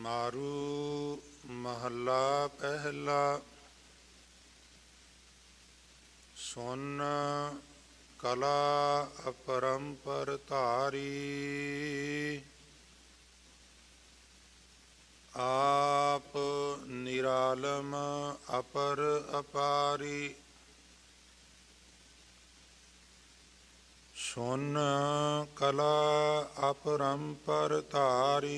मारू महला पहला। सुन कला अपरंपर धारी। आप निरालम अपर अपारी। सुन कला अपरंपर धारी।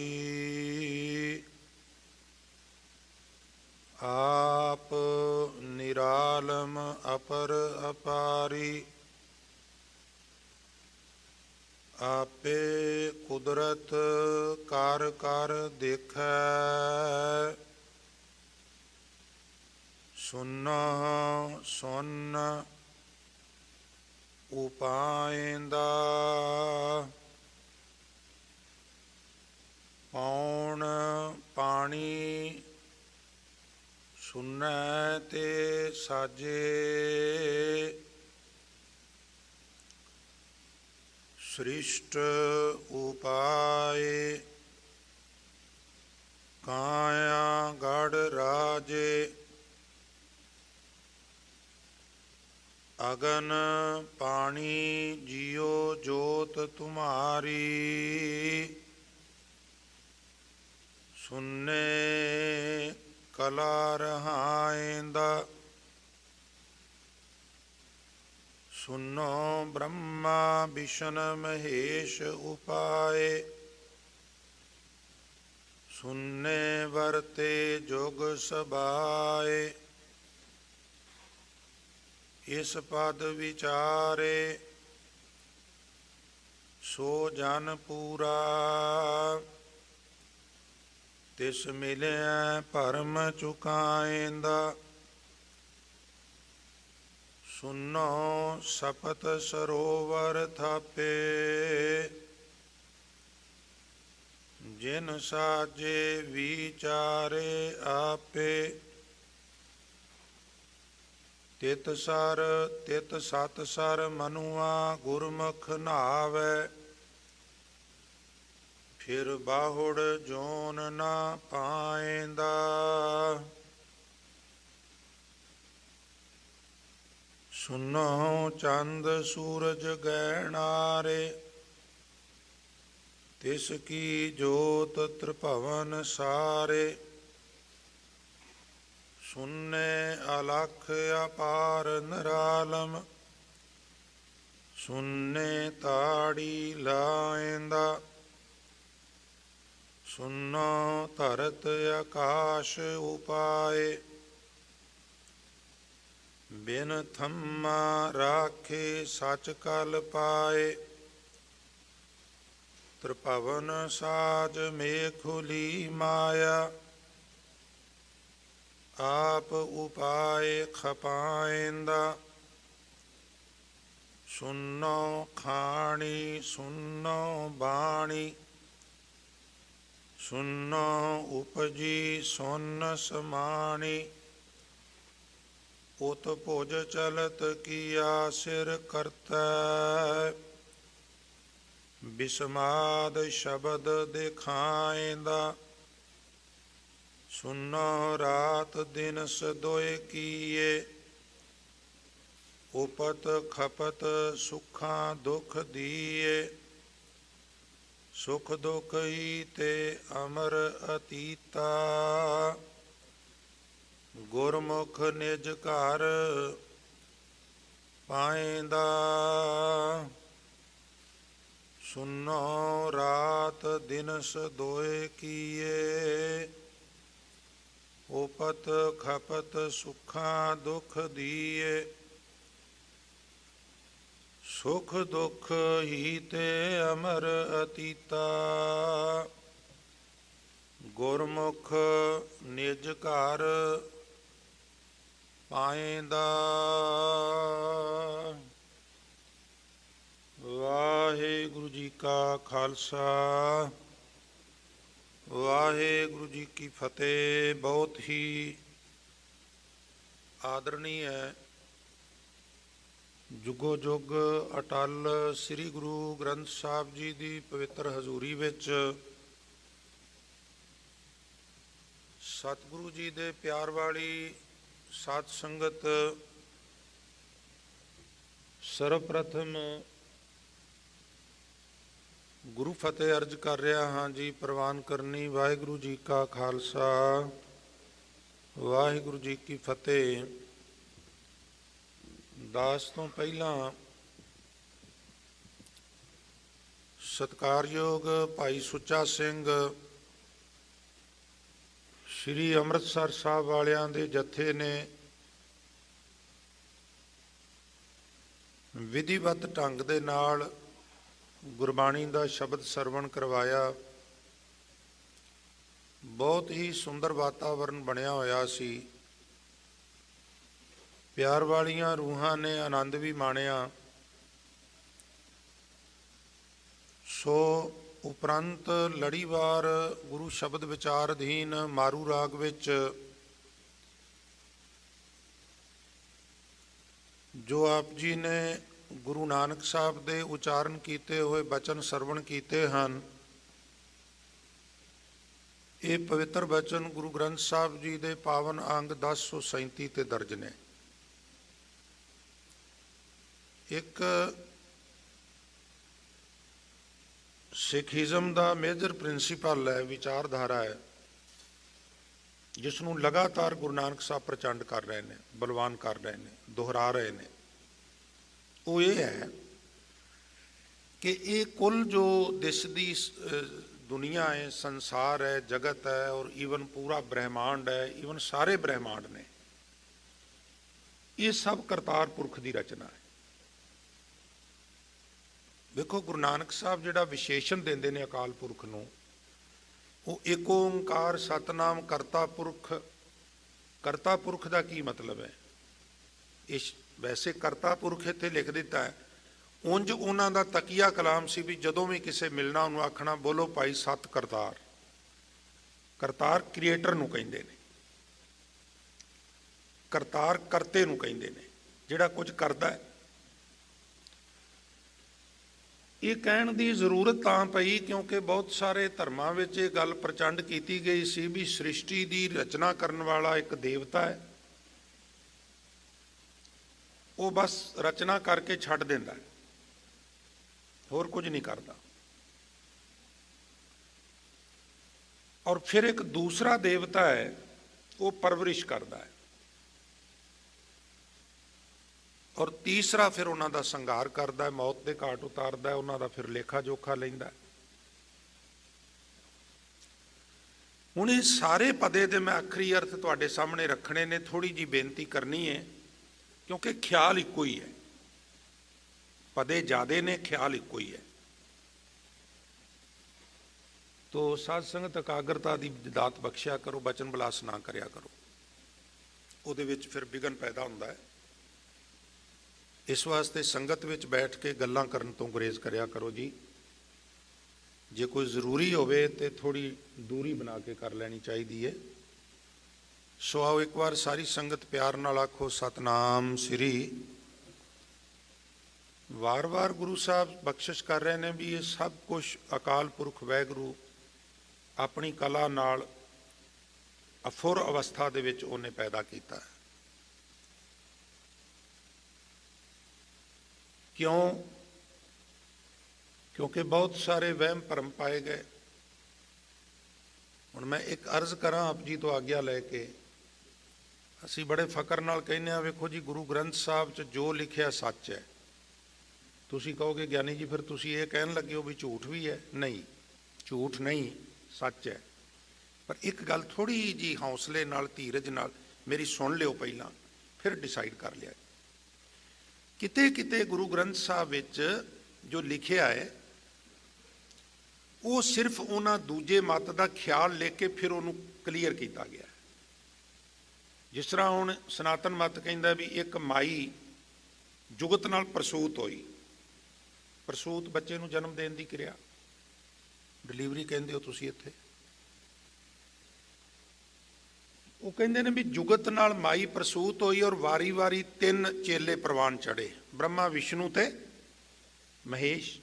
आप निरालम अपर अपारी। आपे कुदरत कार कार देखै। सुनो सुन उपाइंदा। पौन पानी सुनै ते साजे। सृष्ट उपाय काया गढ़ राजे। अगन पानी जियो जोत तुम्हारी। सुनने कला रहाइंदा। सुनो ब्रह्मा विष्णु महेश उपाय। सुनने वरते जोग सबाए। इस पद विचारे सो जन पूरा। तिस मिले भरम चुकाइंदा। सुनो सपत सरोवर थापे। जिन साजे विचारे आपे। तित सत सर मनुआ गुरमुख नावै। फिर बाहुड़ जोन ना पाइंदा। सुनो चंद सूरज गहनारे। तिसकी जोत त्रिभुवन सारे। सुनने अलख अपार निरालम। सुनने ताड़ी लाइंदा। सुनो धरत आकाश उपाय। बिन थम्मा राखे सच कल पाए। त्रिभुवन साज मेखुली माया। आप उपाय खपाइंदा। सुनो खाणी सुनो बाणी। सुनो उपजी सुन समाणी। उत भुज चलत किया सिर करतै। बिस्माद शब्द दिखाइंदा। सुनो रात दिन सदोए किए। उपत खपत सुखा दुख दिए। सुख दुख ही ते अमर अतीता। गुरमुख निज घर पाइंदा। सुनो रात दिन सदोए किए। उपत खपत सुखा दुख दिए। सुख दुख ही ते अमर अतीता। गुरमुख निज घर पाइंदा। वाहिगुरु जी का खालसा वाहिगुरु जी की फतेह। बहुत ही आदरणीय जुगो जुग अटल श्री गुरु ग्रंथ साहब जी की पवित्र हजूरी विच ਸਤਿਗੁਰੂ ਜੀ ਦੇ ਪਿਆਰ ਵਾਲੀ ਸਾਧ ਸੰਗਤ, ਸਰਵਪ੍ਰਥਮ ਗੁਰੂ ਫਤਿਹ ਅਰਜ ਕਰ ਰਿਹਾ ਹਾਂ ਜੀ। ਪ੍ਰਵਾਨ ਕਰਨੀ। ਵਾਹਿਗੁਰੂ ਜੀ ਕਾ ਖਾਲਸਾ, ਵਾਹਿਗੁਰੂ ਜੀ ਕੀ ਫਤਿਹ। ਦਾਸ ਤੋਂ ਪਹਿਲਾਂ ਸਤਿਕਾਰਯੋਗ ਭਾਈ ਸੁੱਚਾ ਸਿੰਘ ਸ਼੍ਰੀ ਅੰਮ੍ਰਿਤਸਰ ਸਾਹਿਬ ਵਾਲਿਆਂ ਦੇ ਜਥੇ ਨੇ ਵਿਧੀਵਤ ਢੰਗ ਦੇ ਨਾਲ ਗੁਰਬਾਣੀ ਦਾ ਸ਼ਬਦ ਸਰਵਣ ਕਰਵਾਇਆ। ਬਹੁਤ ਹੀ ਸੁੰਦਰ ਵਾਤਾਵਰਨ ਬਣਿਆ ਹੋਇਆ ਸੀ। ਪਿਆਰ ਵਾਲੀਆਂ ਰੂਹਾਂ ਨੇ ਆਨੰਦ ਵੀ ਮਾਣਿਆ। ਸੋ ਉਪਰੰਤ ਲੜੀਵਾਰ ਗੁਰੂ ਸ਼ਬਦ ਵਿਚਾਰ ਅਧੀਨ ਮਾਰੂ ਰਾਗ ਵਿੱਚ ਜੋ ਆਪ ਜੀ ਨੇ ਗੁਰੂ ਨਾਨਕ ਸਾਹਿਬ ਦੇ ਉਚਾਰਨ ਕੀਤੇ ਹੋਏ ਬਚਨ ਸਰਵਣ ਕੀਤੇ ਹਨ, ਇਹ ਪਵਿੱਤਰ ਬਚਨ ਗੁਰੂ ਗ੍ਰੰਥ ਸਾਹਿਬ ਜੀ ਦੇ ਪਾਵਨ ਅੰਗ 1037 ਤੇ ਦਰਜ ਨੇ। ਇੱਕ ਸਿੱਖੀਜ਼ਮ ਦਾ ਮੇਜਰ ਪ੍ਰਿੰਸੀਪਲ ਹੈ, ਵਿਚਾਰਧਾਰਾ ਹੈ, ਜਿਸ ਨੂੰ ਲਗਾਤਾਰ ਗੁਰੂ ਨਾਨਕ ਸਾਹਿਬ ਪ੍ਰਚੰਡ ਕਰ ਰਹੇ ਨੇ, ਬਲਵਾਨ ਕਰ ਰਹੇ ਨੇ, ਦੁਹਰਾ ਰਹੇ ਨੇ। ਉਹ ਇਹ ਹੈ ਕਿ ਇਹ ਕੁੱਲ ਜੋ ਦਿਸਦੀ ਦੁਨੀਆ ਹੈ, ਸੰਸਾਰ ਹੈ, ਜਗਤ ਹੈ, ਔਰ ਈਵਨ ਪੂਰਾ ਬ੍ਰਹਿਮੰਡ ਹੈ, ਈਵਨ ਸਾਰੇ ਬ੍ਰਹਿਮੰਡ ਨੇ, ਇਹ ਸਭ ਕਰਤਾਰ ਪੁਰਖ ਦੀ ਰਚਨਾ ਹੈ। ਵੇਖੋ, ਗੁਰੂ ਨਾਨਕ ਸਾਹਿਬ ਜਿਹੜਾ ਵਿਸ਼ੇਸ਼ਣ ਦਿੰਦੇ ਨੇ ਅਕਾਲ ਪੁਰਖ ਨੂੰ, ਉਹ ਏਕ ਓਂਕਾਰ ਸਤਨਾਮ ਕਰਤਾ ਪੁਰਖ। ਕਰਤਾ ਪੁਰਖ ਦਾ ਕੀ ਮਤਲਬ ਹੈ? ਇਸ ਵੈਸੇ ਕਰਤਾ ਪੁਰਖ ਇੱਥੇ ਲਿਖ ਦਿੱਤਾ ਹੈ, ਉਂਝ ਉਹਨਾਂ ਦਾ ਤਕੀਆ ਕਲਾਮ ਸੀ ਵੀ ਜਦੋਂ ਵੀ ਕਿਸੇ ਮਿਲਣਾ ਉਹਨੂੰ ਆਖਣਾ, ਬੋਲੋ ਭਾਈ ਸਤ ਕਰਤਾਰ। ਕਰਤਾਰ ਕ੍ਰੀਏਟਰ ਨੂੰ ਕਹਿੰਦੇ ਨੇ, ਕਰਤਾਰ ਕਰਤੇ ਨੂੰ ਕਹਿੰਦੇ ਨੇ, ਜਿਹੜਾ ਕੁਝ ਕਰਦਾ ਹੈ। ਇਹ ਕਹਿਣ ਦੀ ਜ਼ਰੂਰਤ ਤਾਂ ਪਈ ਕਿਉਂਕਿ ਬਹੁਤ ਸਾਰੇ ਧਰਮਾਂ ਵਿੱਚ ਇਹ ਗੱਲ ਪ੍ਰਚੰਡ ਕੀਤੀ ਗਈ ਸੀ ਵੀ ਸ੍ਰਿਸ਼ਟੀ ਦੀ ਰਚਨਾ ਕਰਨ ਵਾਲਾ ਇੱਕ ਦੇਵਤਾ ਹੈ, ਉਹ ਬਸ ਰਚਨਾ ਕਰਕੇ ਛੱਡ ਦਿੰਦਾ ਹੈ, ਹੋਰ ਕੁਝ ਨਹੀਂ ਕਰਦਾ। ਔਰ ਫਿਰ ਇੱਕ ਦੂਸਰਾ ਦੇਵਤਾ ਹੈ, ਉਹ ਪਰਵਰਿਸ਼ ਕਰਦਾ ਹੈ, ਔਰ ਤੀਸਰਾ ਫਿਰ ਉਹਨਾਂ ਦਾ ਸੰਘਾਰ ਕਰਦਾ ਹੈ, ਮੌਤ ਦੇ ਘਾਟ ਉਤਾਰਦਾ ਹੈ, ਉਹਨਾਂ ਦਾ ਫਿਰ ਲੇਖਾ ਜੋਖਾ ਲੈਂਦਾ ਹੈ। ਹੁਣ ਇਹ ਸਾਰੇ ਪਦੇ ਦੇ ਮੈਂ ਆਖਰੀ ਅਰਥ ਤੁਹਾਡੇ ਸਾਹਮਣੇ ਰੱਖਣੇ ਨੇ। ਥੋੜੀ ਜਿਹੀ ਬੇਨਤੀ ਕਰਨੀ ਹੈ ਕਿਉਂਕਿ ਖਿਆਲ ਇੱਕੋ ਹੀ ਹੈ, ਪਦੇ ਜ਼ਿਆਦੇ ਨੇ, ਖਿਆਲ ਇੱਕੋ ਹੀ ਹੈ। ਤੋ ਸਾਧ ਸੰਗਤ ਇਕਾਗਰਤਾ ਦੀ ਦਾਤ ਬਖਸ਼ਿਆ ਕਰੋ, ਬਚਨ ਬਲਾਸ ਨਾ ਕਰਿਆ ਕਰੋ, ਉਹਦੇ ਵਿੱਚ ਫਿਰ ਵਿਘਨ ਪੈਦਾ ਹੁੰਦਾ ਹੈ। ਇਸ ਵਾਸਤੇ ਸੰਗਤ ਵਿੱਚ ਬੈਠ ਕੇ ਗੱਲਾਂ ਕਰਨ ਤੋਂ ਗੁਰੇਜ਼ ਕਰਿਆ ਕਰੋ ਜੀ। ਜੇ ਕੋਈ ਜ਼ਰੂਰੀ ਹੋਵੇ ਤੇ ਥੋੜੀ ਦੂਰੀ ਬਣਾ ਕੇ ਕਰ ਲੈਣੀ ਚਾਹੀਦੀ ਹੈ। ਸੋ ਆਓ ਇੱਕ ਵਾਰ ਸਾਰੀ ਸੰਗਤ ਪਿਆਰ ਨਾਲ ਆਖੋ, ਸਤਨਾਮ ਸ੍ਰੀ। ਵਾਰ-ਵਾਰ ਗੁਰੂ ਸਾਹਿਬ ਬਖਸ਼ਿਸ਼ ਕਰ ਰਹੇ ਨੇ ਵੀ ਇਹ ਸਭ ਕੁਝ ਅਕਾਲ ਪੁਰਖ ਵਾਹਿਗੁਰੂ ਆਪਣੀ ਕਲਾ ਨਾਲ ਅਫੁਰ ਅਵਸਥਾ ਦੇ ਵਿੱਚ ਉਹਨੇ ਪੈਦਾ ਕੀਤਾ ਹੈ। ਕਿਉਂ? ਕਿਉਂਕਿ ਬਹੁਤ ਸਾਰੇ ਵਹਿਮ ਭਰਮ ਪਾਏ ਗਏ। ਹੁਣ ਮੈਂ ਇੱਕ ਅਰਜ਼ ਕਰਾਂ ਆਪ ਜੀ ਤੋਂ ਆਗਿਆ ਲੈ ਕੇ। ਅਸੀਂ ਬੜੇ ਫਕਰ ਨਾਲ ਕਹਿੰਦੇ ਹਾਂ, ਵੇਖੋ ਜੀ ਗੁਰੂ ਗ੍ਰੰਥ ਸਾਹਿਬ 'ਚ ਜੋ ਲਿਖਿਆ ਸੱਚ ਹੈ। ਤੁਸੀਂ ਕਹੋਗੇ ਗਿਆਨੀ ਜੀ ਫਿਰ ਤੁਸੀਂ ਇਹ ਕਹਿਣ ਲੱਗੇ ਹੋ ਵੀ ਝੂਠ ਵੀ ਹੈ। ਨਹੀਂ, ਝੂਠ ਨਹੀਂ, ਸੱਚ ਹੈ। ਪਰ ਇੱਕ ਗੱਲ ਥੋੜੀ ਜਿਹੀ ਹੌਸਲੇ ਨਾਲ, ਧੀਰਜ ਨਾਲ ਮੇਰੀ ਸੁਣ ਲਿਓ ਪਹਿਲਾਂ, ਫਿਰ ਡਿਸਾਈਡ ਕਰ ਲਿਆ। ਕਿਤੇ ਕਿਤੇ ਗੁਰੂ ਗ੍ਰੰਥ ਸਾਹਿਬ ਵਿੱਚ ਜੋ ਲਿਖਿਆ ਹੈ ਉਹ ਸਿਰਫ ਉਹਨਾਂ ਦੂਜੇ ਮਤ ਦਾ ਖਿਆਲ ਲੈ ਕੇ ਫਿਰ ਉਹਨੂੰ ਕਲੀਅਰ ਕੀਤਾ ਗਿਆ। ਜਿਸ ਤਰ੍ਹਾਂ ਹੁਣ ਸਨਾਤਨ ਮਤ ਕਹਿੰਦਾ ਵੀ ਇੱਕ ਮਾਈ ਜੁਗਤ ਨਾਲ ਪ੍ਰਸੂਤ ਹੋਈ। ਪ੍ਰਸੂਤ ਬੱਚੇ ਨੂੰ ਜਨਮ ਦੇਣ ਦੀ ਕਿਰਿਆ, ਡਿਲੀਵਰੀ ਕਹਿੰਦੇ ਹੋ ਤੁਸੀਂ ਇੱਥੇ। ਉਹ ਕਹਿੰਦੇ ਨੇ ਵੀ ਜੁਗਤ ਨਾਲ ਮਾਈ ਪ੍ਰਸੂਤ ਹੋਈ ਔਰ ਵਾਰੀ-ਵਾਰੀ 3 ਚੇਲੇ ਪ੍ਰਵਾਨ ਚੜੇ, ਬ੍ਰਹਮਾ, ਵਿਸ਼ਨੂੰ ਤੇ ਮਹੇਸ਼।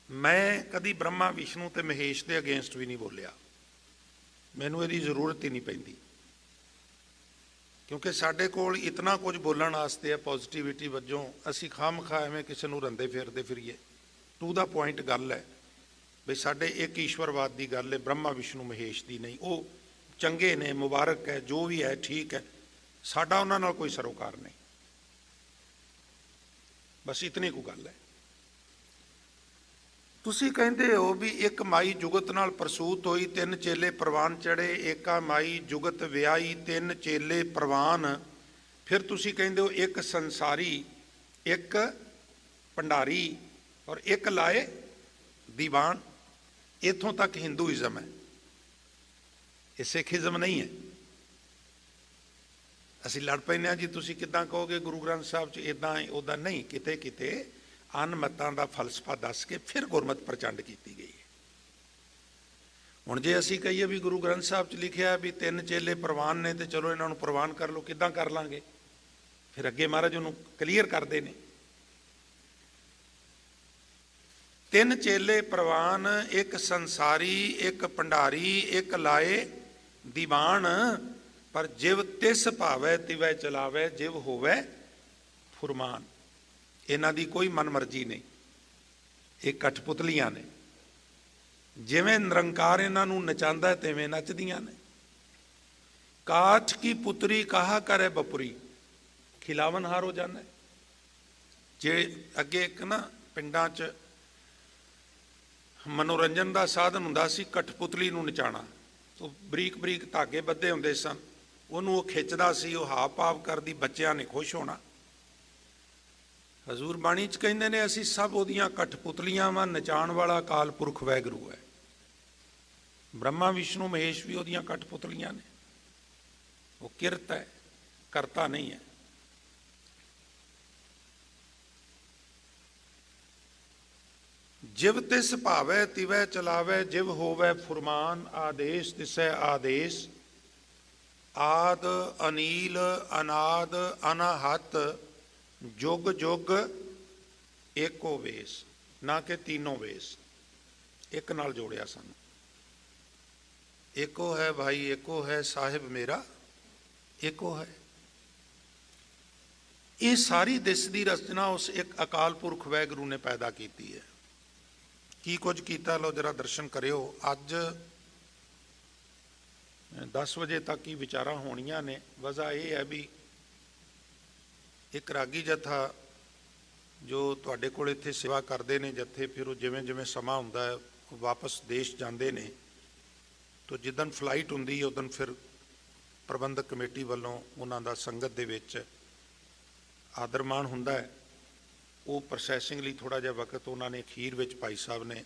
ਮੈਂ ਕਦੀ ਬ੍ਰਹਮਾ, ਵਿਸ਼ਨੂੰ ਤੇ ਮਹੇਸ਼ ਦੇ ਅਗੇਂਸਟ ਵੀ ਨਹੀਂ ਬੋਲਿਆ। ਮੈਨੂੰ ਇਹਦੀ ਜ਼ਰੂਰਤ ਹੀ ਨਹੀਂ ਪੈਂਦੀ, ਕਿਉਂਕਿ ਸਾਡੇ ਕੋਲ ਇਤਨਾ ਕੁਝ ਬੋਲਣ ਵਾਸਤੇ ਹੈ ਪੋਜ਼ਿਟਿਵਿਟੀ ਵਜੋਂ। ਅਸੀਂ ਖਾਮਖਾ ਐਵੇਂ ਕਿਸੇ ਨੂੰ ਰੰਦੇ ਫੇਰਦੇ ਫਿਰੀਏ। ਟੂ ਦਾ ਪੁਆਇੰਟ ਗੱਲ ਹੈ ਵੀ ਸਾਡੇ ਇੱਕ ਈਸ਼ਵਰਵਾਦ ਦੀ ਗੱਲ ਹੈ, ਬ੍ਰਹਮਾ ਵਿਸ਼ਨੂੰ ਮਹੇਸ਼ ਦੀ ਨਹੀਂ। ਉਹ ਚੰਗੇ ਨੇ, ਮੁਬਾਰਕ ਹੈ, ਜੋ ਵੀ ਹੈ ਠੀਕ ਹੈ, ਸਾਡਾ ਉਹਨਾਂ ਨਾਲ ਕੋਈ ਸਰੋਕਾਰ ਨਹੀਂ। ਬਸ ਇਤਨੀ ਕੁ ਗੱਲ ਹੈ। ਤੁਸੀਂ ਕਹਿੰਦੇ ਹੋ ਵੀ ਇੱਕ ਮਾਈ ਜੁਗਤ ਨਾਲ ਪ੍ਰਸੂਤ ਹੋਈ, 3 ਚੇਲੇ ਪ੍ਰਵਾਨ ਚੜੇ। ਏਕਾ ਮਾਈ ਜੁਗਤ ਵਿਆਹੀ, 3 ਚੇਲੇ ਪ੍ਰਵਾਨ। ਫਿਰ ਤੁਸੀਂ ਕਹਿੰਦੇ ਹੋ ਇੱਕ ਸੰਸਾਰੀ, ਇੱਕ ਭੰਡਾਰੀ ਔਰ ਇੱਕ ਲਾਏ ਦੀਵਾਨ। ਇੱਥੋਂ ਤੱਕ ਹਿੰਦੂਇਜ਼ਮ ਹੈ, ਇਹ ਸਿੱਖੀਜ਼ਮ ਨਹੀਂ ਹੈ। ਅਸੀਂ ਲੜ ਪੈਂਦੇ ਹਾਂ ਜੀ, ਤੁਸੀਂ ਕਿੱਦਾਂ ਕਹੋਗੇ ਗੁਰੂ ਗ੍ਰੰਥ ਸਾਹਿਬ 'ਚ ਇੱਦਾਂ ਉੱਦਾਂ ਨਹੀਂ। ਕਿਤੇ ਕਿਤੇ ਅਨਮਤਾਂ ਦਾ ਫਲਸਫਾ ਦੱਸ ਕੇ ਫਿਰ ਗੁਰਮਤਿ ਪ੍ਰਚੰਡ ਕੀਤੀ ਗਈ ਹੈ। ਹੁਣ ਜੇ ਅਸੀਂ ਕਹੀਏ ਵੀ ਗੁਰੂ ਗ੍ਰੰਥ ਸਾਹਿਬ 'ਚ ਲਿਖਿਆ ਵੀ 3 ਚੇਲੇ ਪ੍ਰਵਾਨ ਨੇ ਤੇ ਚਲੋ ਇਹਨਾਂ ਨੂੰ ਪ੍ਰਵਾਨ ਕਰ ਲਓ, ਕਿੱਦਾਂ ਕਰ ਲਾਂਗੇ? ਫਿਰ ਅੱਗੇ ਮਹਾਰਾਜ ਉਹਨੂੰ ਕਲੀਅਰ ਕਰਦੇ ਨੇ, 3 ਚੇਲੇ ਪ੍ਰਵਾਨ, ਇੱਕ ਸੰਸਾਰੀ, ਇੱਕ ਭੰਡਾਰੀ, ਇੱਕ ਲਾਏ ਦੀਵਾਨ। ਪਰ ਜਿਵ ਤਿਸ ਭਾਵੈ ਤਿਵੈ ਚਲਾਵੈ, ਜਿਵ ਹੋਵੈ ਫੁਰਮਾਨ। ਇਹਨਾਂ ਦੀ ਕੋਈ ਮਨਮਰਜ਼ੀ ਨਹੀਂ, ਇਹ ਕਠਪੁਤਲੀਆਂ ਨੇ। ਜਿਵੇਂ ਨਿਰੰਕਾਰ ਇਹਨਾਂ ਨੂੰ ਨਚਾਉਂਦਾ ਤਿਵੇਂ ਨੱਚਦੀਆਂ ਨੇ। ਕਾਠ ਕੀ ਪੁੱਤਰੀ ਕਹਾ ਕਰੇ ਬਪੁਰੀ, ਖਿਲਾਵਨ ਹਾਰ ਹੋ ਜਾਂਦਾ। ਜੇ ਅੱਗੇ ਇੱਕ ਨਾ ਪਿੰਡਾਂ 'ਚ ਮਨੋਰੰਜਨ ਦਾ ਸਾਧਨ ਹੁੰਦਾ ਸੀ ਕਠਪੁਤਲੀ ਨੂੰ ਨਚਾਉਣਾ। ਉਹ ਬਰੀਕ ਬਰੀਕ ਧਾਗੇ ਬੱਧੇ ਹੁੰਦੇ ਸਨ, ਉਹਨੂੰ ਉਹ ਖਿੱਚਦਾ ਸੀ, ਉਹ ਹਾਵ ਭਾਵ ਕਰਦੀ, ਬੱਚਿਆਂ ਨੇ ਖੁਸ਼ ਹੋਣਾ। ਹਜ਼ੂਰ ਬਾਣੀ 'ਚ ਕਹਿੰਦੇ ਨੇ ਅਸੀਂ ਸਭ ਉਹਦੀਆਂ ਕਠਪੁਤਲੀਆਂ ਵਾਂ, ਨਚਾਉਣ ਵਾਲਾ ਅਕਾਲ ਪੁਰਖ ਵਾਹਿਗੁਰੂ ਹੈ। ਬ੍ਰਹਮਾ ਵਿਸ਼ਨੂੰ ਮਹੇਸ਼ ਵੀ ਉਹਦੀਆਂ ਕਠਪੁਤਲੀਆਂ ਨੇ। ਉਹ ਕਿਰਤ ਹੈ, ਕਰਤਾ ਨਹੀਂ ਹੈ। ਜਿਵ ਤਿਸ ਭਾਵੈ ਤਿਵੈ ਚਲਾਵੈ, ਜਿਵ ਹੋਵੈ ਫੁਰਮਾਨ। ਆਦੇਸ਼ ਤਿਸੈ ਆਦੇਸ਼, ਆਦ ਅਨੀਲ ਅਨਾਦ ਅਨਾਹਤ, ਜੁਗ ਜੁਗ ਏਕੋ ਵੇਸ। ਨਾ ਕਿ ਤੀਨੋਂ ਵੇਸ, ਇੱਕ ਨਾਲ ਜੋੜਿਆ ਸਾਨੂੰ। ਏਕੋ ਹੈ ਭਾਈ ਏਕੋ ਹੈ, ਸਾਹਿਬ ਮੇਰਾ ਏਕੋ ਹੈ। ਇਹ ਸਾਰੀ ਦਿਸ ਦੀ ਰਚਨਾ ਉਸ ਇੱਕ ਅਕਾਲ ਪੁਰਖ ਵਾਹਿਗੁਰੂ ਨੇ ਪੈਦਾ ਕੀਤੀ ਹੈ। ਕੀ ਕੁਝ ਕੀਤਾ, ਲਓ ਜਰਾ ਦਰਸ਼ਨ ਕਰਿਓ। ਅੱਜ 10 ਵਜੇ ਤੱਕ ਹੀ ਵਿਚਾਰਾਂ ਹੋਣੀਆਂ ਨੇ। ਵਜ੍ਹਾ ਇਹ ਹੈ ਵੀ ਇੱਕ ਰਾਗੀ ਜਥਾ ਜੋ ਤੁਹਾਡੇ ਕੋਲ ਇੱਥੇ ਸੇਵਾ ਕਰਦੇ ਨੇ ਜਥੇ, ਫਿਰ ਉਹ ਜਿਵੇਂ ਜਿਵੇਂ ਸਮਾਂ ਹੁੰਦਾ ਹੈ ਉਹ ਵਾਪਸ ਦੇਸ਼ ਜਾਂਦੇ ਨੇ। ਤੋ ਜਿੱਦਣ ਫਲਾਈਟ ਹੁੰਦੀ ਉਦੋਂ ਫਿਰ ਪ੍ਰਬੰਧਕ ਕਮੇਟੀ ਵੱਲੋਂ ਉਹਨਾਂ ਦਾ ਸੰਗਤ ਦੇ ਵਿੱਚ ਆਦਰ ਮਾਣ ਹੁੰਦਾ ਹੈ। ਉਹ ਪ੍ਰੋਸੈਸਿੰਗ ਲਈ ਥੋੜ੍ਹਾ ਜਿਹਾ ਵਕਤ ਉਹਨਾਂ ਨੇ ਅਖੀਰ ਵਿੱਚ ਭਾਈ ਸਾਹਿਬ ਨੇ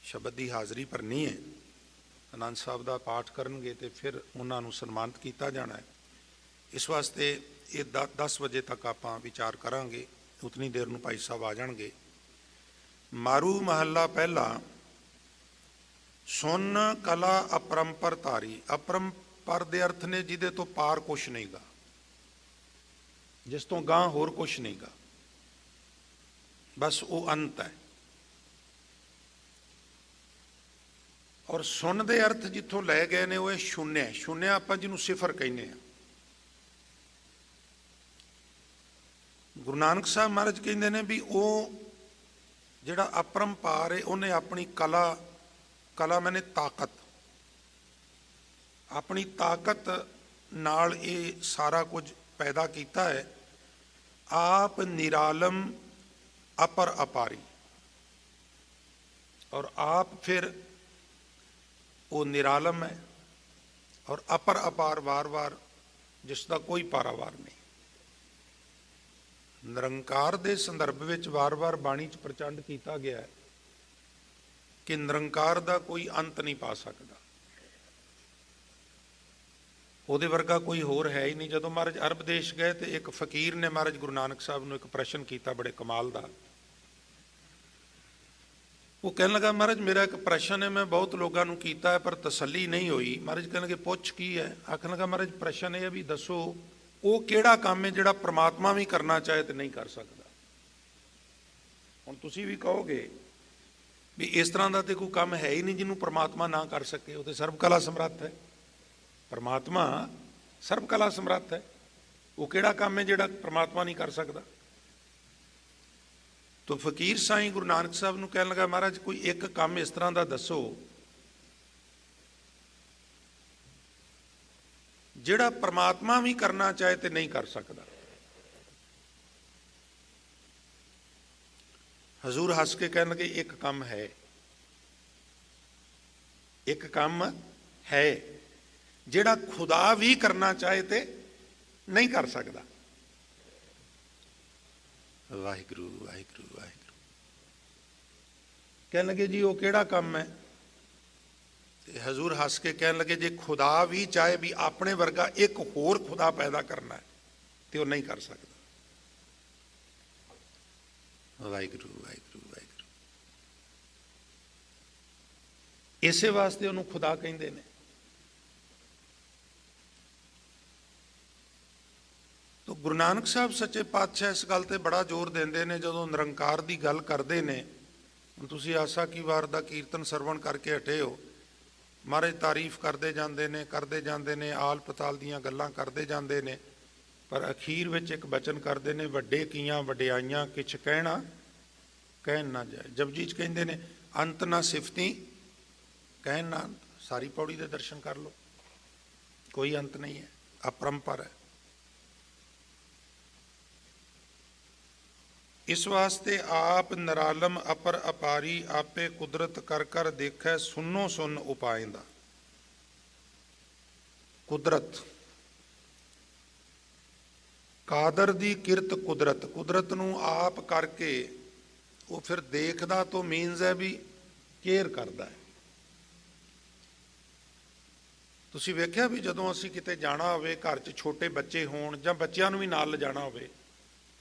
ਸ਼ਬਦ ਦੀ ਹਾਜ਼ਰੀ ਭਰਨੀ ਹੈ, ਆਨੰਦ ਸਾਹਿਬ ਦਾ ਪਾਠ ਕਰਨਗੇ ਤੇ ਫਿਰ ਉਹਨਾਂ ਨੂੰ ਸਨਮਾਨਿਤ ਕੀਤਾ ਜਾਣਾ ਹੈ। ਇਸ ਵਾਸਤੇ ਇਹ 10 ਵਜੇ ਤੱਕ ਆਪਾਂ ਵਿਚਾਰ ਕਰਾਂਗੇ। ਉਤਨੀ ਦੇਰ ਨੂੰ ਭਾਈ ਸਾਹਿਬ ਆ ਜਾਣਗੇ। ਮਾਰੂ ਮਹੱਲਾ ਪਹਿਲਾ। ਸੁਨ ਕਲਾ ਅਪਰੰਪਰ ਧਾਰੀ। ਅਪਰੰਪਰ ਦੇ ਅਰਥ ਨੇ ਜਿਹਦੇ ਤੋਂ ਪਾਰ ਕੁਛ ਨਹੀਂ ਗਾ, ਜਿਸ ਤੋਂ ਗਾਂ ਹੋਰ ਕੁਛ ਨਹੀਂ ਗਾ, ਬਸ ਉਹ ਅੰਤ ਹੈ। ਔਰ ਸੁਨ ਦੇ ਅਰਥ ਜਿੱਥੋਂ ਲੈ ਗਏ ਨੇ ਉਹ ਹੈ ਸ਼ੂਨਿਆ। ਸ਼ੂਨਿਆ ਆਪਾਂ ਜਿਹਨੂੰ ਸਿਫਰ ਕਹਿੰਦੇ ਆ। ਗੁਰੂ ਨਾਨਕ ਸਾਹਿਬ ਮਹਾਰਾਜ ਕਹਿੰਦੇ ਨੇ ਵੀ ਉਹ ਜਿਹੜਾ ਅਪਰੰਪਾਰ ਹੈ ਉਹਨੇ ਆਪਣੀ ਕਲਾ ਮੈਨੇ ਤਾਕਤ, ਆਪਣੀ ਤਾਕਤ ਨਾਲ ਇਹ ਸਾਰਾ ਕੁਝ ਪੈਦਾ ਕੀਤਾ ਹੈ। ਆਪ ਨਿਰਾਲਮ ਅਪਰ ਅਪਾਰੀ, ਔਰ ਆਪ ਫਿਰ ਉਹ ਨਿਰਾਲਮ ਹੈ ਔਰ ਅਪਰ ਅਪਾਰ, ਵਾਰ-ਵਾਰ, ਜਿਸ ਦਾ ਕੋਈ ਪਾਰਾਵਾਰ ਨਹੀਂ। ਨਿਰੰਕਾਰ ਦੇ ਸੰਦਰਭ ਵਿੱਚ ਵਾਰ-ਵਾਰ ਬਾਣੀ 'ਚ ਪ੍ਰਚੰਡ ਕੀਤਾ ਗਿਆ ਹੈ ਕਿ ਨਿਰੰਕਾਰ ਦਾ ਕੋਈ ਅੰਤ ਨਹੀਂ ਪਾ ਸਕਦਾ, ਉਹਦੇ ਵਰਗਾ ਕੋਈ ਹੋਰ ਹੈ ਹੀ ਨਹੀਂ। ਜਦੋਂ ਮਹਾਰਾਜ ਅਰਬ ਦੇਸ਼ ਗਏ ਤੇ ਇੱਕ ਫਕੀਰ ਨੇ ਮਹਾਰਾਜ ਗੁਰੂ ਨਾਨਕ ਸਾਹਿਬ ਨੂੰ ਇੱਕ ਪ੍ਰਸ਼ਨ ਕੀਤਾ ਬੜੇ ਕਮਾਲ ਦਾ। ਉਹ ਕਹਿਣ ਲੱਗਾ, ਮਹਾਰਾਜ ਮੇਰਾ ਇੱਕ ਪ੍ਰਸ਼ਨ ਹੈ, ਮੈਂ ਬਹੁਤ ਲੋਕਾਂ ਨੂੰ ਕੀਤਾ ਹੈ ਪਰ ਤਸੱਲੀ ਨਹੀਂ ਹੋਈ। ਮਹਾਰਾਜ ਕਹਿਣ ਲੱਗੇ ਪੁੱਛ ਕੀ ਹੈ? ਆਖਣ ਲੱਗਾ, ਮਹਾਰਾਜ ਪ੍ਰਸ਼ਨ ਇਹ ਹੈ ਵੀ ਦੱਸੋ ਉਹ ਕਿਹੜਾ ਕੰਮ ਹੈ ਜਿਹੜਾ ਪ੍ਰਮਾਤਮਾ ਵੀ ਕਰਨਾ ਚਾਹੇ ਤੇ ਨਹੀਂ ਕਰ ਸਕਦਾ। ਹੁਣ ਤੁਸੀਂ ਵੀ ਕਹੋਗੇ ਵੀ ਇਸ ਤਰ੍ਹਾਂ ਦਾ ਤੇ ਕੋਈ ਕੰਮ ਹੈ ਹੀ ਨਹੀਂ ਜਿਹਨੂੰ ਪਰਮਾਤਮਾ ਨਾ ਕਰ ਸਕੇ। ਉਹ ਤੇ ਸਰਬ ਕਲਾ ਸਮਰੱਥ ਹੈ, ਪਰਮਾਤਮਾ ਸਰਬ ਕਲਾ ਸਮਰੱਥ ਹੈ। ਉਹ ਕਿਹੜਾ ਕੰਮ ਹੈ ਜਿਹੜਾ ਪਰਮਾਤਮਾ ਨਹੀਂ ਕਰ ਸਕਦਾ। ਤੋ ਫਕੀਰ ਸਾਈਂ ਗੁਰੂ ਨਾਨਕ ਸਾਹਿਬ ਨੂੰ ਕਹਿਣ ਲੱਗਾ, ਮਹਾਰਾਜ ਕੋਈ ਇੱਕ ਕੰਮ ਇਸ ਤਰ੍ਹਾਂ ਦਾ ਦੱਸੋ ਜਿਹੜਾ ਪਰਮਾਤਮਾ ਵੀ ਕਰਨਾ ਚਾਹੇ ਤੇ ਨਹੀਂ ਕਰ ਸਕਦਾ। ਹਜ਼ੂਰ ਹੱਸ ਕੇ ਕਹਿਣ ਲੱਗੇ, ਇੱਕ ਕੰਮ ਹੈ, ਇੱਕ ਕੰਮ ਹੈ ਜਿਹੜਾ ਖੁਦਾ ਵੀ ਕਰਨਾ ਚਾਹੇ ਤੇ ਨਹੀਂ ਕਰ ਸਕਦਾ। ਵਾਹਿਗੁਰੂ ਵਾਹਿਗੁਰੂ ਵਾਹਿਗੁਰੂ। ਕਹਿਣ ਲੱਗੇ ਜੀ ਉਹ ਕਿਹੜਾ ਕੰਮ ਹੈ? ਤੇ ਹਜ਼ੂਰ ਹੱਸ ਕੇ ਕਹਿਣ ਲੱਗੇ, ਜੇ ਖੁਦਾ ਵੀ ਚਾਹੇ ਵੀ ਆਪਣੇ ਵਰਗਾ ਇੱਕ ਹੋਰ ਖੁਦਾ ਪੈਦਾ ਕਰਨਾ ਹੈ ਤੇ ਉਹ ਨਹੀਂ ਕਰ ਸਕਦਾ। ਵਾਹਿਗੁਰੂ ਵਾਹਿਗੁਰੂ ਵਾਹਿਗੁਰੂ। ਇਸੇ ਵਾਸਤੇ ਉਹਨੂੰ ਖੁਦਾ ਕਹਿੰਦੇ ਨੇ। ਤੋ ਗੁਰੂ ਨਾਨਕ ਸਾਹਿਬ ਸੱਚੇ ਪਾਤਸ਼ਾਹ ਇਸ ਗੱਲ ਤੇ ਬੜਾ ਜ਼ੋਰ ਦਿੰਦੇ ਨੇ ਜਦੋਂ ਨਿਰੰਕਾਰ ਦੀ ਗੱਲ ਕਰਦੇ ਨੇ। ਹੁਣ ਤੁਸੀਂ ਆਸਾ ਕੀ ਵਾਰ ਦਾ ਕੀਰਤਨ ਸਰਵਣ ਕਰਕੇ ਹਟੇ ਹੋ, ਮਹਾਰਾਜ ਤਾਰੀਫ ਕਰਦੇ ਜਾਂਦੇ ਨੇ, ਆਲ ਪਤਾਲ ਦੀਆਂ ਗੱਲਾਂ ਕਰਦੇ ਜਾਂਦੇ ਨੇ, ਪਰ ਅਖੀਰ ਵਿੱਚ ਇੱਕ ਬਚਨ ਕਰਦੇ ਨੇ, ਵੱਡੇ ਕੀਆਂ ਵਡਿਆਈਆਂ ਕਿਛ ਕਹਿਣਾ ਕਹਿਣ ਨਾ ਜਾਏ। ਜਪਜੀ 'ਚ ਕਹਿੰਦੇ ਨੇ, ਅੰਤ ਨਾ ਸਿਫਤੀ ਕਹਿਣ ਨਾ ਅੰਤ। ਸਾਰੀ ਪੌੜੀ ਦੇ ਦਰਸ਼ਨ ਕਰ ਲਓ, ਕੋਈ ਅੰਤ ਨਹੀਂ ਹੈ, ਅਪਰੰਪਰ ਹੈ। ਇਸ ਵਾਸਤੇ ਆਪ ਨਿਰਾਲਮ ਅਪਰ ਅਪਾਰੀ, ਆਪੇ ਕੁਦਰਤ ਕਰ ਕਰ ਦੇਖੈ, ਸੁਨੋ ਸੁਨ ਉਪਾਇੰਦਾ। ਕੁਦਰਤ, ਕਾਦਰ ਦੀ ਕਿਰਤ ਕੁਦਰਤ, ਕੁਦਰਤ ਨੂੰ ਆਪ ਕਰਕੇ ਉਹ ਫਿਰ ਦੇਖਦਾ ਤੋਂ ਮੀਨਸ ਹੈ ਵੀ ਕੇਅਰ ਕਰਦਾ ਹੈ। ਤੁਸੀਂ ਵੇਖਿਆ ਵੀ ਜਦੋਂ ਅਸੀਂ ਕਿਤੇ ਜਾਣਾ ਹੋਵੇ, ਘਰ 'ਚ ਛੋਟੇ ਬੱਚੇ ਹੋਣ ਜਾਂ ਬੱਚਿਆਂ ਨੂੰ ਵੀ ਨਾਲ ਲਿਜਾਣਾ ਹੋਵੇ,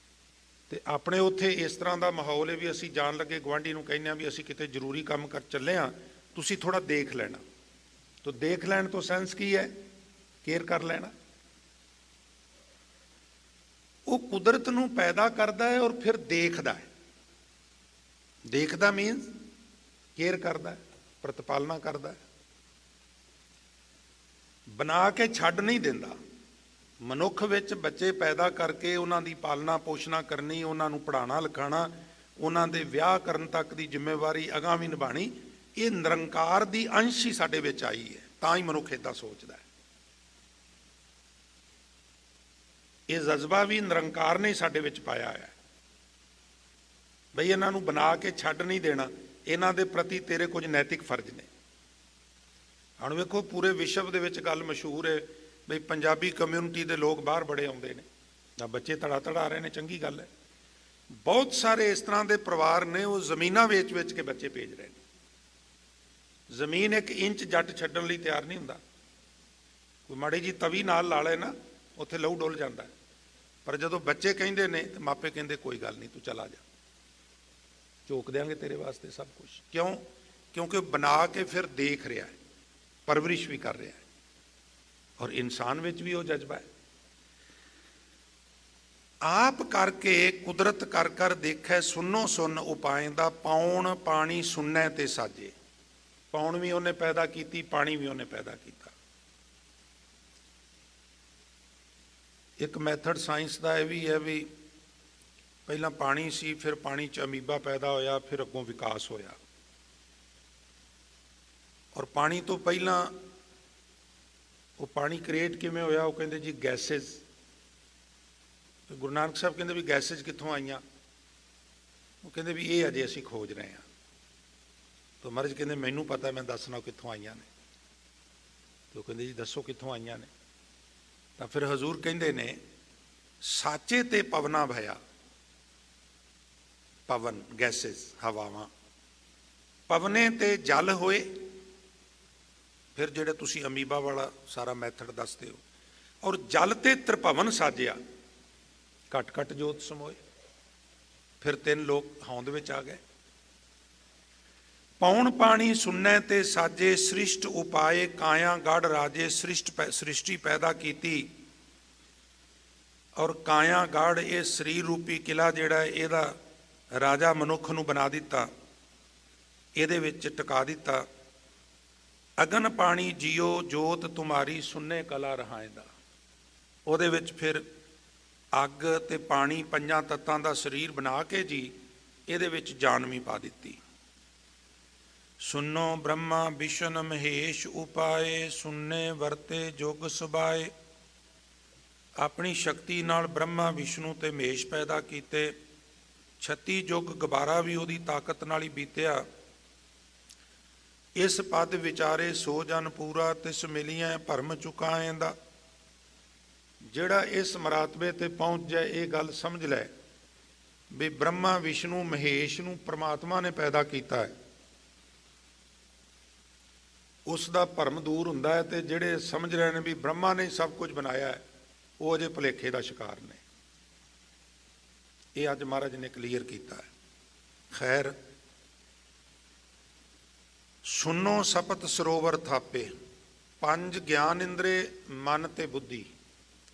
ਤੇ ਆਪਣੇ ਉੱਥੇ ਇਸ ਤਰ੍ਹਾਂ ਦਾ ਮਾਹੌਲ ਹੈ ਵੀ ਅਸੀਂ ਜਾਣ ਲੱਗੇ ਗੁਆਂਢੀ ਨੂੰ ਕਹਿੰਦੇ ਹਾਂ ਵੀ ਅਸੀਂ ਕਿਤੇ ਜ਼ਰੂਰੀ ਕੰਮ ਕਰ ਚੱਲੇ ਹਾਂ, ਤੁਸੀਂ ਥੋੜ੍ਹਾ ਦੇਖ ਲੈਣਾ। ਤਾਂ ਦੇਖ ਲੈਣ ਤੋਂ ਸੈਂਸ ਕੀ ਹੈ? ਕੇਅਰ ਕਰ ਲੈਣਾ। ਉਹ ਕੁਦਰਤ ਨੂੰ ਪੈਦਾ ਕਰਦਾ ਹੈ ਔਰ ਫਿਰ ਦੇਖਦਾ ਹੈ। ਦੇਖਦਾ ਮੀਨਸ ਕੇਅਰ ਕਰਦਾ ਹੈ, ਪ੍ਰਤਿਪਾਲਨਾ ਕਰਦਾ ਹੈ, ਬਣਾ ਕੇ ਛੱਡ ਨਹੀਂ ਦਿੰਦਾ। ਮਨੁੱਖ ਵਿੱਚ ਬੱਚੇ ਪੈਦਾ ਕਰਕੇ ਉਹਨਾਂ ਦੀ ਪਾਲਣਾ ਪੋਸ਼ਣਾ ਕਰਨੀ, ਉਹਨਾਂ ਨੂੰ ਪੜ੍ਹਾਉਣਾ ਲਿਖਾਉਣਾ, ਉਹਨਾਂ ਦੇ ਵਿਆਹ ਕਰਨ ਤੱਕ ਦੀ ਜ਼ਿੰਮੇਵਾਰੀ ਅਗਾਂਹ ਵੀ ਨਿਭਾਉਣੀ, ਇਹ ਨਿਰੰਕਾਰ ਦੀ ਅੰਸ਼ ਹੀ ਸਾਡੇ ਵਿੱਚ ਆਈ ਹੈ। ਤਾਂ ਹੀ ਮਨੁੱਖ ਇੱਦਾਂ ਸੋਚਦਾ ਹੈ। ਇਹ ਜਜ਼ਬਾ ਵੀ ਨਿਰੰਕਾਰ ਨੇ ਸਾਡੇ ਵਿੱਚ ਪਾਇਆ ਹੈ ਬਈ ਇਹਨਾਂ ਨੂੰ ਬਣਾ ਕੇ ਛੱਡ ਨਹੀਂ ਦੇਣਾ, ਇਹਨਾਂ ਦੇ ਪ੍ਰਤੀ ਤੇਰੇ ਕੁਝ ਨੈਤਿਕ ਫਰਜ਼ ਨੇ। ਹੁਣ ਵੇਖੋ ਪੂਰੇ ਵਿਸ਼ਵ ਦੇ ਵਿੱਚ ਗੱਲ ਮਸ਼ਹੂਰ ਹੈ ਬਈ ਪੰਜਾਬੀ ਕਮਿਊਨਿਟੀ ਦੇ ਲੋਕ ਬਾਹਰ ਬੜੇ ਆਉਂਦੇ ਨੇ, ਤਾਂ ਬੱਚੇ ਧੜਾ ਧੜਾ ਆ ਰਹੇ ਨੇ, ਚੰਗੀ ਗੱਲ ਹੈ। ਬਹੁਤ ਸਾਰੇ ਇਸ ਤਰ੍ਹਾਂ ਦੇ ਪਰਿਵਾਰ ਨੇ ਉਹ ਜ਼ਮੀਨਾਂ ਵੇਚ ਕੇ ਬੱਚੇ ਭੇਜ ਰਹੇ ਨੇ। ਜ਼ਮੀਨ 1 ਇੰਚ ਜੱਟ ਛੱਡਣ ਲਈ ਤਿਆਰ ਨਹੀਂ ਹੁੰਦਾ। ਕੋਈ ਮਾੜੀ ਜੀ ਤਵੀ ਨਾਲ ਲਾ ਲੈ ਨਾ, ਉੱਥੇ ਲਹੂ ਡੁੱਲ ਜਾਂਦਾ। ਪਰ ਜਦੋਂ ਬੱਚੇ ਕਹਿੰਦੇ ਨੇ ਤੇ ਮਾਪੇ ਕਹਿੰਦੇ ਕੋਈ ਗੱਲ ਨਹੀਂ, ਤੂੰ ਚਲਾ ਜਾ, ਝੋਕ ਦਿਆਂਗੇ ਤੇਰੇ ਵਾਸਤੇ ਸਭ ਕੁਝ। ਕਿਉਂ? ਕਿਉਂਕਿ ਬਣਾ ਕੇ ਫਿਰ ਦੇਖ ਰਿਹਾ ਹੈ, ਪਰਵਰਿਸ਼ ਵੀ ਕਰ ਰਿਹਾ ਹੈ। ਔਰ ਇਨਸਾਨ ਵਿੱਚ ਵੀ ਉਹ ਜਜ਼ਬਾ ਹੈ। ਆਪ ਕਰਕੇ ਕੁਦਰਤ ਕਰ ਕਰ ਦੇਖੈ, ਸੁਨੋ ਸੁਨ ਉਪਾਇੰਦਾ। ਪਾਉਣ ਪਾਣੀ ਸੁਣੈ ਤੇ ਸਾਜੇ। ਪਾਉਣ ਵੀ ਉਹਨੇ ਪੈਦਾ ਕੀਤੀ, ਪਾਣੀ ਵੀ ਉਹਨੇ ਪੈਦਾ ਕੀਤਾ। ਇੱਕ ਮੈਥਡ ਸਾਇੰਸ ਦਾ ਇਹ ਵੀ ਹੈ ਵੀ ਪਹਿਲਾਂ ਪਾਣੀ ਸੀ, ਫਿਰ ਪਾਣੀ 'ਚ ਅਮੀਬਾ ਪੈਦਾ ਹੋਇਆ, ਫਿਰ ਅੱਗੋਂ ਵਿਕਾਸ ਹੋਇਆ। ਔਰ ਪਾਣੀ ਤੋਂ ਪਹਿਲਾਂ ਉਹ ਪਾਣੀ ਕ੍ਰੀਏਟ ਕਿਵੇਂ ਹੋਇਆ? ਉਹ ਕਹਿੰਦੇ ਜੀ ਗੈਸਿਸ। ਗੁਰੂ ਨਾਨਕ ਸਾਹਿਬ ਕਹਿੰਦੇ ਵੀ ਗੈਸਿਸ ਕਿੱਥੋਂ ਆਈਆਂ? ਉਹ ਕਹਿੰਦੇ ਵੀ ਇਹ ਅਜੇ ਅਸੀਂ ਖੋਜ ਰਹੇ ਹਾਂ। ਤਾਂ ਮਹਾਰਾਜ ਕਹਿੰਦੇ ਮੈਨੂੰ ਪਤਾ, ਮੈਂ ਦੱਸਣਾ ਕਿੱਥੋਂ ਆਈਆਂ ਨੇ। ਤੇ ਉਹ ਕਹਿੰਦੇ ਜੀ ਦੱਸੋ ਕਿੱਥੋਂ ਆਈਆਂ ਨੇ? ਤਾਂ ਫਿਰ ਹਜ਼ੂਰ ਕਹਿੰਦੇ ਨੇ ਸਾਚੇ ਤੇ ਪਵਨਾ ਭਇਆ। ਪਵਨ ਗੈਸਿਸ, ਹਵਾਵਾਂ, ਪਵਨੇ ਤੇ ਜਲ ਹੋਏ। ਫਿਰ ਜਿਹੜੇ ਤੁਸੀਂ ਅਮੀਬਾ ਵਾਲਾ ਸਾਰਾ ਮੈਥਡ ਦੱਸਦੇ ਹੋ। ਔਰ ਜਲ ਤੇ ਤ੍ਰਿਭਵਨ ਸਾਜਿਆ, ਘਟ ਘਟ ਜੋਤ ਸਮੋਏ। ਫਿਰ 3 ਲੋਕ ਹੋਂਦ ਵਿੱਚ ਆ ਗਏ। ਪੌਣ ਪਾਣੀ ਸੁਣਨੇ ਤੇ ਸਾਜੇ, ਸ੍ਰਿਸ਼ਟ ਉਪਾਏ ਕਾਇਆ ਗੜ ਰਾਜੇ। ਸ੍ਰਿਸ਼ਟੀ ਪੈਦਾ ਕੀਤੀ ਔਰ ਕਾਇਆ ਗੜ, ਇਹ ਸਰੀਰ ਰੂਪੀ ਕਿਲਾ ਜਿਹੜਾ ਇਹਦਾ ਰਾਜਾ ਮਨੁੱਖ ਨੂੰ ਬਣਾ ਦਿੱਤਾ। ਇਹਦੇ ਵਿੱਚ ਟਿਕਾ ਦਿੱਤਾ। ਅਗਨ ਪਾਣੀ ਜੀਓ ਜੋਤ ਤੁਮਾਰੀ ਸੁਨੇ ਕਲਾ ਰਹਾਇਂਦਾ। ਉਹਦੇ ਵਿੱਚ ਫਿਰ ਅੱਗ ਤੇ ਪਾਣੀ ਪੰਜਾਂ ਤੱਤਾਂ ਦਾ ਸਰੀਰ ਬਣਾ ਕੇ ਜੀ ਇਹਦੇ ਵਿੱਚ ਜਾਨਵੀ ਪਾ ਦਿੱਤੀ। ਸੁਨੋ ਬ੍ਰਹਮਾ ਵਿਸ਼ਨ ਮਹੇਸ਼ ਉਪਾਏ, ਸੁਨੇ ਵਰਤੇ ਜੁਗ ਸੁਬਾਏ। ਆਪਣੀ ਸ਼ਕਤੀ ਨਾਲ ਬ੍ਰਹਮਾ ਵਿਸ਼ਨੂੰ ਤੇ ਮਹੇਸ਼ ਪੈਦਾ ਕੀਤੇ। 36 ਯੁੱਗ ਗਬਾਰਾ ਵੀ ਉਹਦੀ ਤਾਕਤ ਨਾਲ ਹੀ ਬੀਤਿਆ। ਇਸ ਪਦ ਵਿਚਾਰੇ ਸੋ ਜਨ ਪੂਰਾ, ਤਿਸ ਮਿਲੀਆਂ ਭਰਮ ਚੁਕਾਏਂਦਾ। ਜਿਹੜਾ ਇਸ ਮਰਾਤਬੇ ਤੇ ਪਹੁੰਚ ਜਾਏ ਇਹ ਗੱਲ ਸਮਝ ਲੈ ਵੀ ਬ੍ਰਹਮਾ ਵਿਸ਼ਨੂੰ ਮਹੇਸ਼ ਨੂੰ ਪ੍ਰਮਾਤਮਾ ਨੇ ਪੈਦਾ ਕੀਤਾ ਹੈ, ਉਸ ਦਾ ਭਰਮ ਦੂਰ ਹੁੰਦਾ ਹੈ। ਤੇ ਜਿਹੜੇ ਸਮਝ ਰਹੇ ਨੇ ਵੀ ਬ੍ਰਹਮਾ ਨੇ ਸਭ ਕੁਝ ਬਣਾਇਆ ਹੈ, ਉਹ ਅਜੇ ਭੁਲੇਖੇ ਦਾ ਸ਼ਿਕਾਰ ਨੇ। ਇਹ ਅੱਜ ਮਹਾਰਾਜ ਨੇ ਕਲੀਅਰ ਕੀਤਾ ਹੈ। ਖੈਰ, ਸੁਨੋ ਸਪਤ ਸਰੋਵਰ ਥਾਪੇ। 5 ਗਿਆਨ ਇੰਦਰੇ, ਮਨ ਤੇ ਬੁੱਧੀ,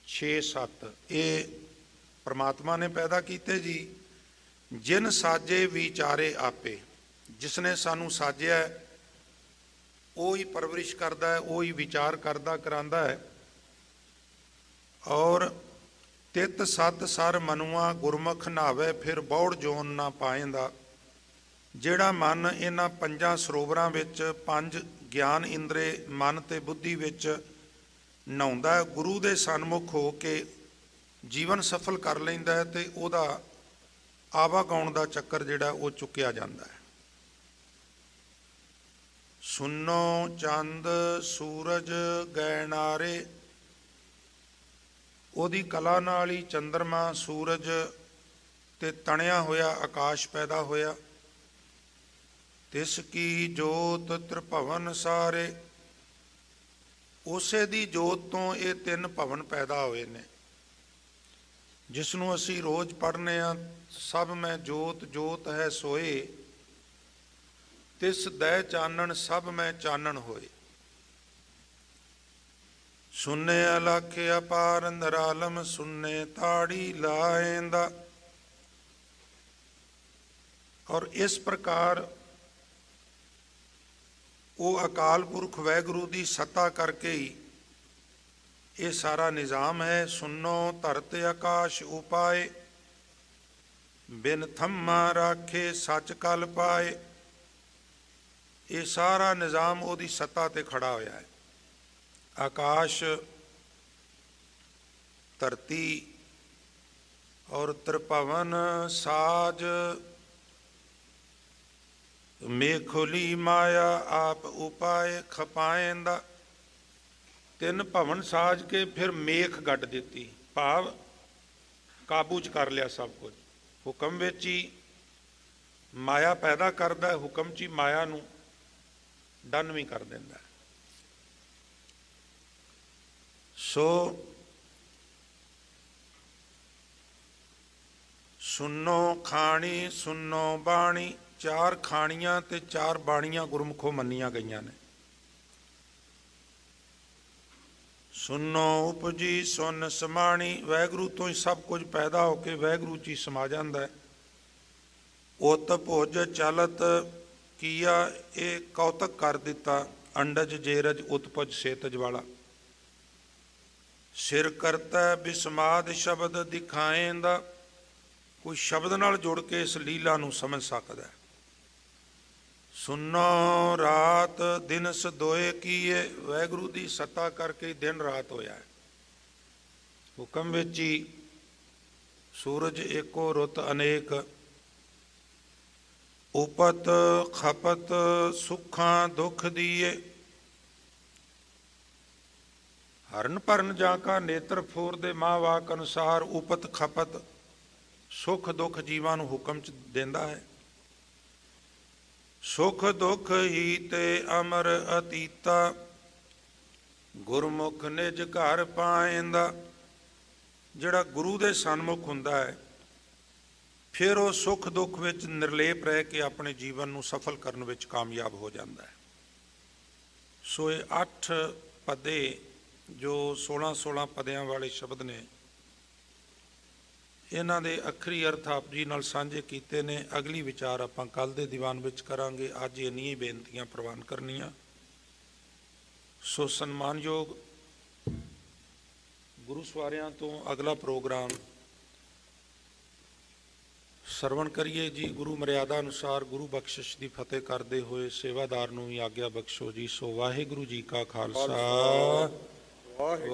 6-7 ਇਹ ਪ੍ਰਮਾਤਮਾ ਨੇ ਪੈਦਾ ਕੀਤੇ ਜੀ। ਜਿਨ ਸਾਜੇ ਵਿਚਾਰੇ ਆਪੇ, ਜਿਸਨੇ ਸਾਨੂੰ ਸਾਜਿਆ ਉਹ ਹੀ ਪਰਵਰਿਸ਼ ਕਰਦਾ ਹੈ, ਉਹ ਹੀ ਵਿਚਾਰ ਕਰਦਾ ਕਰਾਂਦਾ ਹੈ। ਔਰ ਤਿਤ ਸਤ ਸਰ ਮਨੁਆ, ਗੁਰਮੁਖ ਨਾਵੇ ਫਿਰ ਬੌੜ ਜੋਨ ਨਾ ਪਾਏਂਦਾ। ਜਿਹੜਾ ਮਨ ਇਹਨਾਂ 5 ਸਰੋਵਰਾਂ ਵਿੱਚ 5 ਗਿਆਨ ਇੰਦਰੇ ਮਨ ਤੇ ਬੁੱਧੀ ਵਿੱਚ ਨਹਾਉਂਦਾ ਹੈ, ਗੁਰੂ ਦੇ ਸਨਮੁਖ ਹੋ ਕੇ ਜੀਵਨ ਸਫਲ ਕਰ ਲੈਂਦਾ ਹੈ ਤੇ ਉਹਦਾ ਆਵਾਗਾਉਣ ਦਾ ਚੱਕਰ ਜਿਹੜਾ ਉਹ ਚੁੱਕਿਆ ਜਾਂਦਾ ਹੈ। ਸੁਨੋ ਚੰਦ ਸੂਰਜ ਗਏ ਨਾਰੇ। ਉਹਦੀ ਕਲਾ ਨਾਲ ਹੀ ਚੰਦਰਮਾ, ਸੂਰਜ ਤੇ ਤਣਿਆ ਹੋਇਆ ਆਕਾਸ਼ ਪੈਦਾ ਹੋਇਆ। ਤਿਸ ਕੀ ਜੋਤ ਤ੍ਰਿਭਵਨ ਸਾਰੇ। ਉਸੇ ਦੀ ਜੋਤ ਤੋਂ ਇਹ 3 ਭਵਨ ਪੈਦਾ ਹੋਏ ਨੇ, ਜਿਸ ਨੂੰ ਅਸੀਂ ਰੋਜ਼ ਪੜ੍ਹਨੇ ਆ। ਸਭ ਮੈਂ ਜੋਤ ਜੋਤ ਹੈ ਸੋਏ, ਤਿਸ ਦੈ ਚਾਨਣ ਸਭ ਮੈਂ ਚਾਨਣ ਹੋਏ। ਸੁਨੇ ਅਲਖ ਅਪਾਰ ਨਿਰਾਲਮ, ਸੁਨੇ ਤਾੜੀ ਲਾਏਂਦਾ। ਔਰ ਇਸ ਪ੍ਰਕਾਰ ਉਹ ਅਕਾਲ ਪੁਰਖ ਵਾਹਿਗੁਰੂ ਦੀ ਸੱਤਾ ਕਰਕੇ ਹੀ ਇਹ ਸਾਰਾ ਨਿਜ਼ਾਮ ਹੈ। ਸੁਨੋ ਧਰਤ ਆਕਾਸ਼ ਉਪਾਏ, ਬਿਨ ਥੰਮਾ ਰਾਖੇ ਸੱਚ ਕਲ ਪਾਏ। ਇਹ ਸਾਰਾ ਨਿਜ਼ਾਮ ਉਹਦੀ ਸੱਤਾ ਤੇ ਖੜਾ ਹੋਇਆ ਹੈ। ਆਕਾਸ਼, ਧਰਤੀ ਔਰ ਤ੍ਰਿਭਵਨ ਸਾਜ, ਮੇਖੋਲੀ ਮਾਇਆ ਆਪ ਉਪਾਏ ਖਪਾਏਂਦਾ। 3 ਭਵਨ ਸਾਜ ਕੇ ਫਿਰ ਮੇਖ ਗੱਡ ਦਿੱਤੀ, ਭਾਵ ਕਾਬੂ 'ਚ ਕਰ ਲਿਆ ਸਭ ਕੁਝ। ਹੁਕਮ ਵਿੱਚ ਹੀ ਮਾਇਆ ਪੈਦਾ ਕਰਦਾ, ਹੁਕਮ 'ਚ ਹੀ ਮਾਇਆ ਨੂੰ ਡਨ ਵੀ ਕਰ ਦਿੰਦਾ। ਸੋ ਸੁਨੋ ਖਾਣੀ ਸੁਨੋ ਬਾਣੀ। 4 ਖਾਣੀਆਂ ਤੇ 4 ਬਾਣੀਆਂ ਗੁਰਮੁਖੋਂ ਮੰਨੀਆਂ ਗਈਆਂ ਨੇ। ਸੁਨੋ ਉਪਜੀ ਸੁਨ ਸਮਾਣੀ। ਵਾਹਿਗੁਰੂ ਤੋਂ ਹੀ ਸਭ ਕੁਝ ਪੈਦਾ ਹੋ ਕੇ ਵਾਹਿਗੁਰੂ 'ਚ ਹੀ ਸਮਾ ਜਾਂਦਾ ਹੈ। ਉਤ ਭੁਜ ਚਲਤ ਕੀਆ, ਇਹ ਕੌਤਕ ਕਰ ਦਿੱਤਾ। ਅੰਡਜ ਜੇਰਜ ਉਤਪਜ ਸੇਤਜ ਵਾਲਾ। ਸਿਰ ਕਰਤਾ ਬਿਸਮਾਦ ਸ਼ਬਦ ਦਿਖਾਏਂਦਾ। ਕੋਈ ਸ਼ਬਦ ਨਾਲ ਜੁੜ ਕੇ ਇਸ ਲੀਲਾ ਨੂੰ ਸਮਝ ਸਕਦਾ। ਸੁਨੋ ਰਾਤ ਦਿਨਸ ਦੋਏ ਕੀਏ। ਵਾਹਿਗੁਰੂ ਦੀ ਸੱਤਾ ਕਰਕੇ ਦਿਨ ਰਾਤ ਹੋਇਆ ਹੈ। ਹੁਕਮ ਵਿੱਚ ਹੀ ਸੂਰਜ ਏਕੋ ਰੁੱਤ ਅਨੇਕ। ਉਪਤ ਖਪਤ ਸੁੱਖਾਂ ਦੁੱਖ ਦੀਏ। ਹਰਨ ਭਰਨ ਜਾ ਕਾ ਨੇਤਰ ਫੋਰ ਦੇ ਮਾਂ ਵਾਕ ਅਨੁਸਾਰ ਉਪਤ ਖਪਤ ਸੁੱਖ ਦੁੱਖ ਜੀਵਾਂ ਨੂੰ ਹੁਕਮ 'ਚ ਦਿੰਦਾ ਹੈ। ਸੁਖ ਦੁੱਖ ਹੀ ਤੇ ਅਮਰ ਅਤੀਤਾ, ਗੁਰਮੁਖ ਨਿਜ ਘਰ ਪਾਏਂਦਾ। ਜਿਹੜਾ ਗੁਰੂ ਦੇ ਸਨਮੁਖ ਹੁੰਦਾ ਹੈ ਫਿਰ ਉਹ ਸੁੱਖ ਦੁੱਖ ਵਿੱਚ ਨਿਰਲੇਪ ਰਹਿ ਕੇ ਆਪਣੇ ਜੀਵਨ ਨੂੰ ਸਫਲ ਕਰਨ ਵਿੱਚ ਕਾਮਯਾਬ ਹੋ ਜਾਂਦਾ ਹੈ। ਸੋ ਇਹ 8 ਪਦੇ ਜੋ 16-16 ਪਦਿਆਂ ਵਾਲੇ ਸ਼ਬਦ ਨੇ, ਇਹਨਾਂ ਦੇ ਅੱਖਰੀ ਅਰਥ ਆਪ ਜੀ ਨਾਲ ਸਾਂਝੇ ਕੀਤੇ ਨੇ। ਅਗਲੀ ਵਿਚਾਰ ਆਪਾਂ ਕੱਲ ਦੇ ਦੀਵਾਨ ਵਿੱਚ ਕਰਾਂਗੇ। ਅੱਜ ਇੰਨੀਆਂ ਹੀ ਬੇਨਤੀਆਂ ਪ੍ਰਵਾਨ ਕਰਨੀਆਂ। ਸੋ ਸਨਮਾਨਯੋਗ ਗੁਰੂ ਸਵਾਰਿਆਂ ਤੋਂ ਅਗਲਾ ਪ੍ਰੋਗਰਾਮ ਸਰਵਣ ਕਰੀਏ ਜੀ। ਗੁਰੂ ਮਰਿਆਦਾ ਅਨੁਸਾਰ ਗੁਰੂ ਬਖਸ਼ਿਸ਼ ਦੀ ਫਤਿਹ ਕਰਦੇ ਹੋਏ ਸੇਵਾਦਾਰ ਨੂੰ ਵੀ ਆਗਿਆ ਬਖਸ਼ੋ ਜੀ। ਸੋ ਵਾਹਿਗੁਰੂ ਜੀ ਕਾ ਖਾਲਸਾ, ਵਾਹਿਗੁਰੂ।